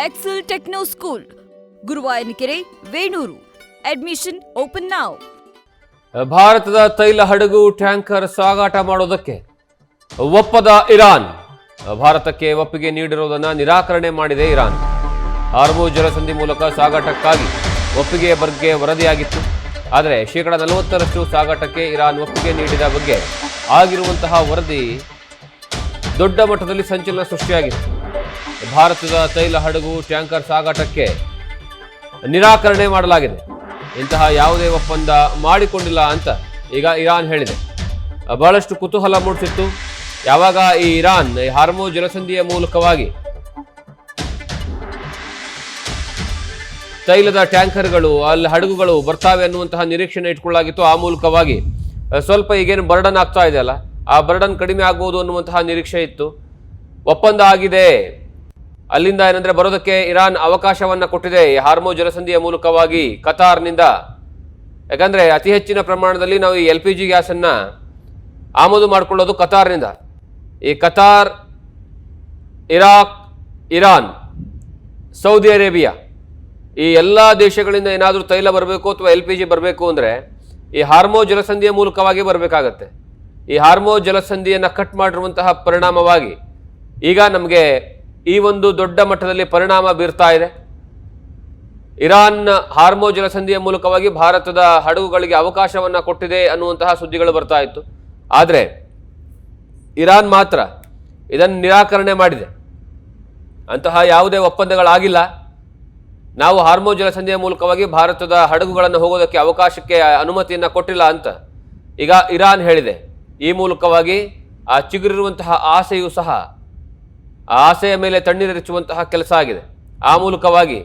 Excel Techno School, Guruvayanakere, Venur. Admission open now. ಭಾರತದ ತೈಲ ಹಡಗು ಟ್ಯಾಂಕರ್ ಸಾಗಾಟ ಮಾಡೋದಕ್ಕೆ ಒಪ್ಪದ ಇರಾನ್. ಭಾರತಕ್ಕೆ ಒಪ್ಪಿಗೆ ನೀಡಿರುವುದನ್ನು ನಿರಾಕರಣೆ ಮಾಡಿದೆ ಇರಾನ್. ಹಾರ್ಮುಜ್ ಜಲಸಂಧಿ ಮೂಲಕ ಸಾಗಾಟಕ್ಕಾಗಿ ಒಪ್ಪಿಗೆಯ ಬಗ್ಗೆ ವರದಿಯಾಗಿತ್ತು. ಆದರೆ 40% ಸಾಗಾಟಕ್ಕೆ ಇರಾನ್ ಒಪ್ಪಿಗೆ ನೀಡಿದ ಬಗ್ಗೆ ಆಗಿರುವಂತಹ ವರದಿ ದೊಡ್ಡ ಮಟ್ಟದಲ್ಲಿ ಸಂಚಲನ ಸೃಷ್ಟಿಯಾಗಿತ್ತು. ಭಾರತದ ತೈಲ ಹಡಗು ಟ್ಯಾಂಕರ್ ಸಾಗಾಟಕ್ಕೆ ನಿರಾಕರಣೆ ಮಾಡಲಾಗಿದೆ, ಇಂತಹ ಯಾವುದೇ ಒಪ್ಪಂದ ಮಾಡಿಕೊಂಡಿಲ್ಲ ಅಂತ ಈಗ ಇರಾನ್ ಹೇಳಿದೆ. ಬಹಳಷ್ಟು ಕುತೂಹಲ ಮೂಡಿಸಿತ್ತು. ಯಾವಾಗ ಈ ಇರಾನ್ ಹಾರ್ಮುಜ್ ಜಲಸಂಧಿಯ ಮೂಲಕವಾಗಿ ತೈಲದ ಟ್ಯಾಂಕರ್ಗಳು ಅಲ್ಲಿ ಹಡಗುಗಳು ಬರ್ತಾವೆ ಅನ್ನುವಂತಹ ನಿರೀಕ್ಷಣೆ ಇಟ್ಕೊಳ್ಳಾಗಿತ್ತು. ಆ ಮೂಲಕವಾಗಿ ಸ್ವಲ್ಪ ಈಗೇನು ಬರ್ಡನ್ ಆಗ್ತಾ ಇದೆಯಲ್ಲ, ಆ ಬರ್ಡನ್ ಕಡಿಮೆ ಆಗ್ಬೋದು ಅನ್ನುವಂತಹ ನಿರೀಕ್ಷೆ ಇತ್ತು. ಒಪ್ಪಂದ ಆಗಿದೆ. ಅಲ್ಲಿಂದ ಏನಂದ್ರೆ ಬರೋದಕ್ಕೆ ಇರಾನ್ ಅವಕಾಶವನ್ನ ಕೊಟ್ಟಿದೆ ಹಾರ್ಮುಜ್ ಜಲಸಂಧಿಯ ಮೂಲಕವಾಗಿ ಕತಾರ್ನಿಂದ. ಯಾಕಂದ್ರೆ ಅತಿ ಹೆಚ್ಚಿನ ಪ್ರಮಾಣದಲ್ಲಿ ನಾವು ಈ LPG ಗ್ಯಾಸನ್ನ ಆಮದು ಮಾಡಿಕೊಳ್ಳೋದು ಕತಾರ್ನಿಂದ. ಈ Qatar, Iraq, Iran, Saudi Arabia ಈ ಎಲ್ಲ ದೇಶಗಳಿಂದ ಏನಾದರೂ ತೈಲ ಬರಬೇಕು ಅಥವಾ LPG ಬರಬೇಕು ಅಂದರೆ ಈ ಹಾರ್ಮುಜ್ ಜಲಸಂಧಿಯ ಮೂಲಕವಾಗಿ ಬರಬೇಕಾಗತ್ತೆ. ಈ ಹಾರ್ಮುಜ್ ಜಲಸಂಧಿಯನ್ನು ಕಟ್ ಮಾಡಿರುವಂತಹ ಪರಿಣಾಮವಾಗಿ ಈಗ ನಮಗೆ ಈ ಒಂದು ದೊಡ್ಡ ಮಟ್ಟದಲ್ಲಿ ಪರಿಣಾಮ ಬೀರ್ತಾ ಇದೆ. ಇರಾನ್ ಹಾರ್ಮುಜ್ ಜಲಸಂಧಿಯ ಮೂಲಕವಾಗಿ ಭಾರತದ ಹಡಗುಗಳಿಗೆ ಅವಕಾಶವನ್ನು ಕೊಟ್ಟಿದೆ ಅನ್ನುವಂತಹ ಸುದ್ದಿಗಳು ಬರ್ತಾ ಇತ್ತು. ಆದರೆ ಇರಾನ್ ಮಾತ್ರ ಇದನ್ನು ನಿರಾಕರಣೆ ಮಾಡಿದೆ. ಅಂತಹ ಯಾವುದೇ ಒಪ್ಪಂದಗಳಾಗಿಲ್ಲ. ನಾವು ಹಾರ್ಮುಜ್ ಜಲಸಂಧಿಯ ಮೂಲಕವಾಗಿ ಭಾರತದ ಹಡಗುಗಳನ್ನು ಹೋಗೋದಕ್ಕೆ ಅವಕಾಶಕ್ಕೆ ಅನುಮತಿಯನ್ನು ಕೊಟ್ಟಿಲ್ಲ ಅಂತ ಈಗ ಇರಾನ್ ಹೇಳಿದೆ. ಈ ಮೂಲಕವಾಗಿ ಆ ಚಿಗುರಿರುವಂತಹ ಆಸೆಯೂ ಸಹ ಆ ಆಸೆಯ ಮೇಲೆ ತಣ್ಣೀರೆಚ್ಚುವಂತಹ ಕೆಲಸ ಆಗಿದೆ. ಆ ಮೂಲಕವಾಗಿ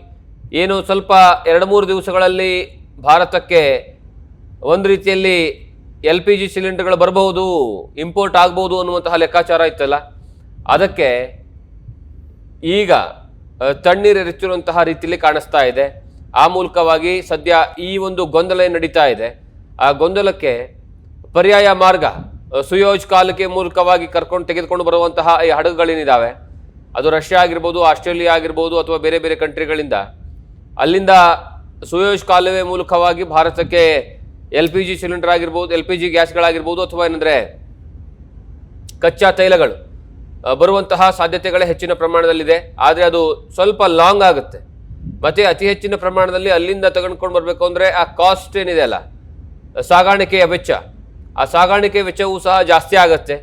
ಏನು ಸ್ವಲ್ಪ 2-3 ದಿವಸಗಳಲ್ಲಿ ಭಾರತಕ್ಕೆ ಒಂದು ರೀತಿಯಲ್ಲಿ LPG ಸಿಲಿಂಡರ್ಗಳು ಬರಬಹುದು, ಇಂಪೋರ್ಟ್ ಆಗ್ಬೋದು ಅನ್ನುವಂತಹ ಲೆಕ್ಕಾಚಾರ ಇತ್ತಲ್ಲ, ಅದಕ್ಕೆ ಈಗ ತಣ್ಣೀರೆಚ್ಚಿರುವಂತಹ ರೀತಿಯಲ್ಲಿ ಕಾಣಿಸ್ತಾ ಇದೆ. ಆ ಮೂಲಕವಾಗಿ ಸದ್ಯ ಈ ಒಂದು ಗೊಂದಲ ನಡೀತಾ ಇದೆ. ಆ ಗೊಂದಲಕ್ಕೆ ಪರ್ಯಾಯ ಮಾರ್ಗ ಸುಯೋಜ್ ಕಾಲುಕೆ ಮೂಲಕವಾಗಿ ತೆಗೆದುಕೊಂಡು ಬರುವಂತಹ ಈ ಹಡಗುಗಳೇನಿದ್ದಾವೆ, ಅದು ರಷ್ಯಾ ಆಗಿರ್ಬೋದು, ಆಸ್ಟ್ರೇಲಿಯಾ ಆಗಿರ್ಬೋದು, ಅಥವಾ ಬೇರೆ ಬೇರೆ ಕಂಟ್ರಿಗಳಿಂದ ಅಲ್ಲಿಂದ ಸುಯೋಜ್ ಕಾಲುವೆ ಮೂಲಕವಾಗಿ ಭಾರತಕ್ಕೆ LPG ಸಿಲಿಂಡರ್ ಆಗಿರ್ಬೋದು, LPG ಗ್ಯಾಸ್ಗಳಾಗಿರ್ಬೋದು, ಅಥವಾ ಏನಂದರೆ ಕಚ್ಚಾ ತೈಲಗಳು ಬರುವಂತಹ ಸಾಧ್ಯತೆಗಳೇ ಹೆಚ್ಚಿನ ಪ್ರಮಾಣದಲ್ಲಿದೆ. ಆದರೆ ಅದು ಸ್ವಲ್ಪ ಲಾಂಗ್ ಆಗುತ್ತೆ. ಮತ್ತು ಅತಿ ಹೆಚ್ಚಿನ ಪ್ರಮಾಣದಲ್ಲಿ ಅಲ್ಲಿಂದ ತೆಗೆದುಕೊಂಡು ಬರಬೇಕು ಅಂದರೆ ಆ ಕಾಸ್ಟ್ ಏನಿದೆ ಅಲ್ಲ, ಸಾಗಾಣಿಕೆಯ ವೆಚ್ಚ, ಆ ಸಾಗಾಣಿಕೆ ವೆಚ್ಚವೂ ಸಹ ಜಾಸ್ತಿ ಆಗುತ್ತೆ.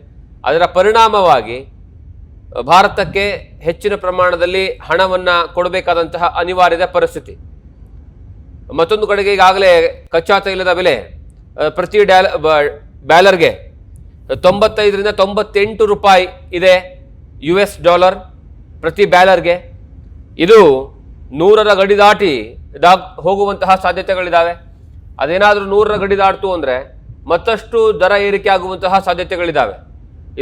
ಅದರ ಪರಿಣಾಮವಾಗಿ ಭಾರತಕ್ಕೆ ಹೆಚ್ಚಿನ ಪ್ರಮಾಣದಲ್ಲಿ ಹಣವನ್ನು ಕೊಡಬೇಕಾದಂತಹ ಅನಿವಾರ್ಯದ ಪರಿಸ್ಥಿತಿ. ಮತ್ತೊಂದು ಕಡೆಗೆ ಈಗಾಗಲೇ ಕಚ್ಚಾ ತೈಲದ ಬೆಲೆ ಪ್ರತಿ ಬ್ಯಾಲರ್ಗೆ 95 ರಿಂದ 98 ರೂಪಾಯಿ ಇದೆ, US ಡಾಲರ್ ಪ್ರತಿ ಬ್ಯಾಲರ್ಗೆ. ಇದು 100ರ ಗಡಿ ದಾಟಿ ಹೋಗುವಂತಹ ಸಾಧ್ಯತೆಗಳಿದ್ದಾವೆ. ಅದೇನಾದರೂ 100ರ ಗಡಿ ದಾಟ್ತು ಅಂದರೆ ಮತ್ತಷ್ಟು ದರ ಏರಿಕೆ ಆಗುವಂತಹ ಸಾಧ್ಯತೆಗಳಿದ್ದಾವೆ.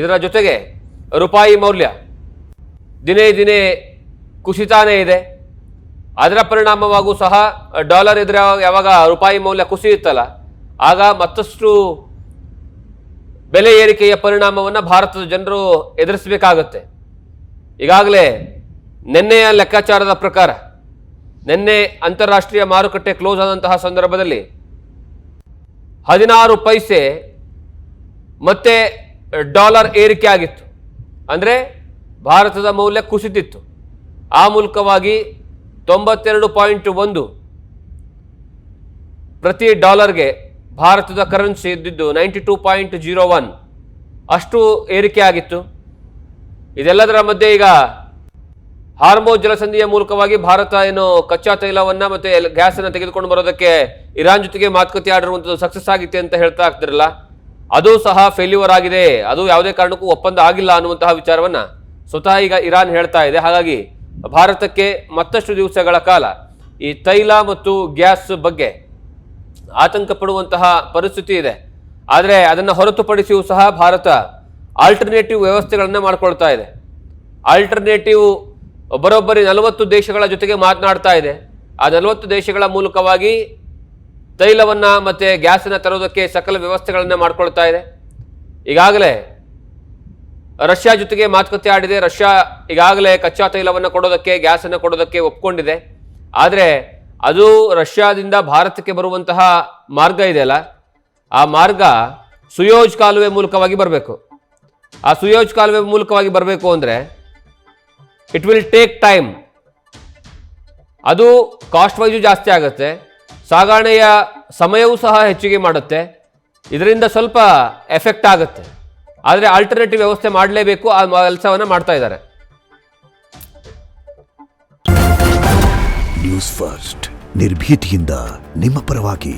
ಇದರ ಜೊತೆಗೆ ರೂಪಾಯಿ ಮೌಲ್ಯ ದಿನೇ ದಿನೇ ಕುಸಿತಾನೇ ಇದೆ. ಅದರ ಪರಿಣಾಮವಾಗೂ ಸಹ ಡಾಲರ್ ಎದುರು ಯಾವಾಗ ರೂಪಾಯಿ ಮೌಲ್ಯ ಕುಸಿಯುತ್ತಲ್ಲ, ಆಗ ಮತ್ತಷ್ಟು ಬೆಲೆ ಏರಿಕೆಯ ಪರಿಣಾಮವನ್ನು ಭಾರತದ ಜನರು ಎದುರಿಸಬೇಕಾಗತ್ತೆ. ಈಗಾಗಲೇ ನಿನ್ನೆಯ ಲೆಕ್ಕಾಚಾರದ ಪ್ರಕಾರ, ನಿನ್ನೆ ಅಂತಾರಾಷ್ಟ್ರೀಯ ಮಾರುಕಟ್ಟೆ ಕ್ಲೋಸ್ ಆದಂತಹ ಸಂದರ್ಭದಲ್ಲಿ 16 ಪೈಸೆ ಮತ್ತೆ ಡಾಲರ್ ಏರಿಕೆ ಆಗಿತ್ತು. ಅಂದರೆ ಭಾರತದ ಮೌಲ್ಯ ಕುಸಿತಿತ್ತು. ಆ ಮೂಲಕವಾಗಿ 92.1 ಪ್ರತಿ ಡಾಲರ್ಗೆ ಭಾರತದ ಕರೆನ್ಸಿ ಇದ್ದಿದ್ದು 92.01 ಅಷ್ಟು ಏರಿಕೆ ಆಗಿತ್ತು. ಇದೆಲ್ಲದರ ಮಧ್ಯೆ ಈಗ ಹಾರ್ಮುಜ್ ಜಲಸಂಧಿಯ ಮೂಲಕವಾಗಿ ಭಾರತ ಏನು ಕಚ್ಚಾ ತೈಲವನ್ನು ಮತ್ತು ಗ್ಯಾಸನ್ನು ತೆಗೆದುಕೊಂಡು ಬರೋದಕ್ಕೆ ಇರಾನ್ ಜೊತೆಗೆ ಮಾತುಕತೆ ಆಡಿರುವಂಥದ್ದು ಸಕ್ಸಸ್ ಆಗಿತ್ತೆ ಅಂತ ಹೇಳ್ತಾ ಆಗ್ತಿರಲ್ಲ, ಅದು ಸಹ ಫೇಲ್ಯೂರ್ ಆಗಿದೆ. ಅದು ಯಾವುದೇ ಕಾರಣಕ್ಕೂ ಒಪ್ಪಂದ ಆಗಿಲ್ಲ ಅನ್ನುವಂತಹ ವಿಚಾರವನ್ನು ಸ್ವತಃ ಈಗ ಇರಾನ್ ಹೇಳ್ತಾ ಇದೆ. ಹಾಗಾಗಿ ಭಾರತಕ್ಕೆ ಮತ್ತಷ್ಟು ದಿವಸಗಳ ಕಾಲ ಈ ತೈಲ ಮತ್ತು ಗ್ಯಾಸ್ ಬಗ್ಗೆ ಆತಂಕ ಪಡುವಂತಹ ಪರಿಸ್ಥಿತಿ ಇದೆ. ಆದರೆ ಅದನ್ನು ಹೊರತುಪಡಿಸಿಯೂ ಸಹ ಭಾರತ ಆಲ್ಟರ್ನೇಟಿವ್ ವ್ಯವಸ್ಥೆಗಳನ್ನು ಮಾಡ್ಕೊಳ್ತಾ ಇದೆ. ಆಲ್ಟರ್ನೇಟಿವ್ ಬರೋಬ್ಬರಿ 40 ದೇಶಗಳ ಜೊತೆಗೆ ಮಾತನಾಡ್ತಾ ಇದೆ. ಆ 40 ದೇಶಗಳ ಮೂಲಕವಾಗಿ ತೈಲವನ್ನು ಮತ್ತು ಗ್ಯಾಸನ್ನು ತರೋದಕ್ಕೆ ಸಕಲ ವ್ಯವಸ್ಥೆಗಳನ್ನು ಮಾಡ್ಕೊಳ್ತಾ ಇದೆ. ಈಗಾಗಲೇ ರಷ್ಯಾ ಜೊತೆಗೆ ಮಾತುಕತೆ ಆಡಿದೆ. ರಷ್ಯಾ ಈಗಾಗಲೇ ಕಚ್ಚಾ ತೈಲವನ್ನು ಕೊಡೋದಕ್ಕೆ, ಗ್ಯಾಸನ್ನು ಕೊಡೋದಕ್ಕೆ ಒಪ್ಕೊಂಡಿದೆ. ಆದರೆ ಅದು ರಷ್ಯಾದಿಂದ ಭಾರತಕ್ಕೆ ಬರುವಂತಹ ಮಾರ್ಗ ಇದೆಯಲ್ಲ, ಆ ಮಾರ್ಗ ಸುಯೋಜ್ ಕಾಲುವೆ ಮೂಲಕವಾಗಿ ಬರಬೇಕು. ಆ ಸುಯೋಜ್ ಕಾಲುವೆ ಮೂಲಕವಾಗಿ ಬರಬೇಕು ಅಂದರೆ ಇಟ್ ವಿಲ್ ಟೇಕ್ ಟೈಮ್. ಅದು ಕಾಸ್ಟ್ ವೈಸು ಜಾಸ್ತಿ ಆಗುತ್ತೆ, ಸಾಗಣೆಯ ಸಮಯವೂ ಸಹ ಹೆಚ್ಚಿಗೆ ಮಾಡುತ್ತೆ, ಇದರಿಂದ ಸ್ವಲ್ಪ ಎಫೆಕ್ಟ್ ಆಗುತ್ತೆ. ಆದರೆ ಆಲ್ಟರ್ನೇಟಿವ್ ವ್ಯವಸ್ಥೆ ಮಾಡಲೇಬೇಕು, ಆ ಕೆಲಸವನ್ನು ಮಾಡ್ತಾ ಇದ್ದಾರೆ. ನ್ಯೂಸ್ ಫಸ್ಟ್ ನಿರ್ಭೀತಿಯಿಂದ ನಿಮ್ಮ ಪರವಾಗಿ.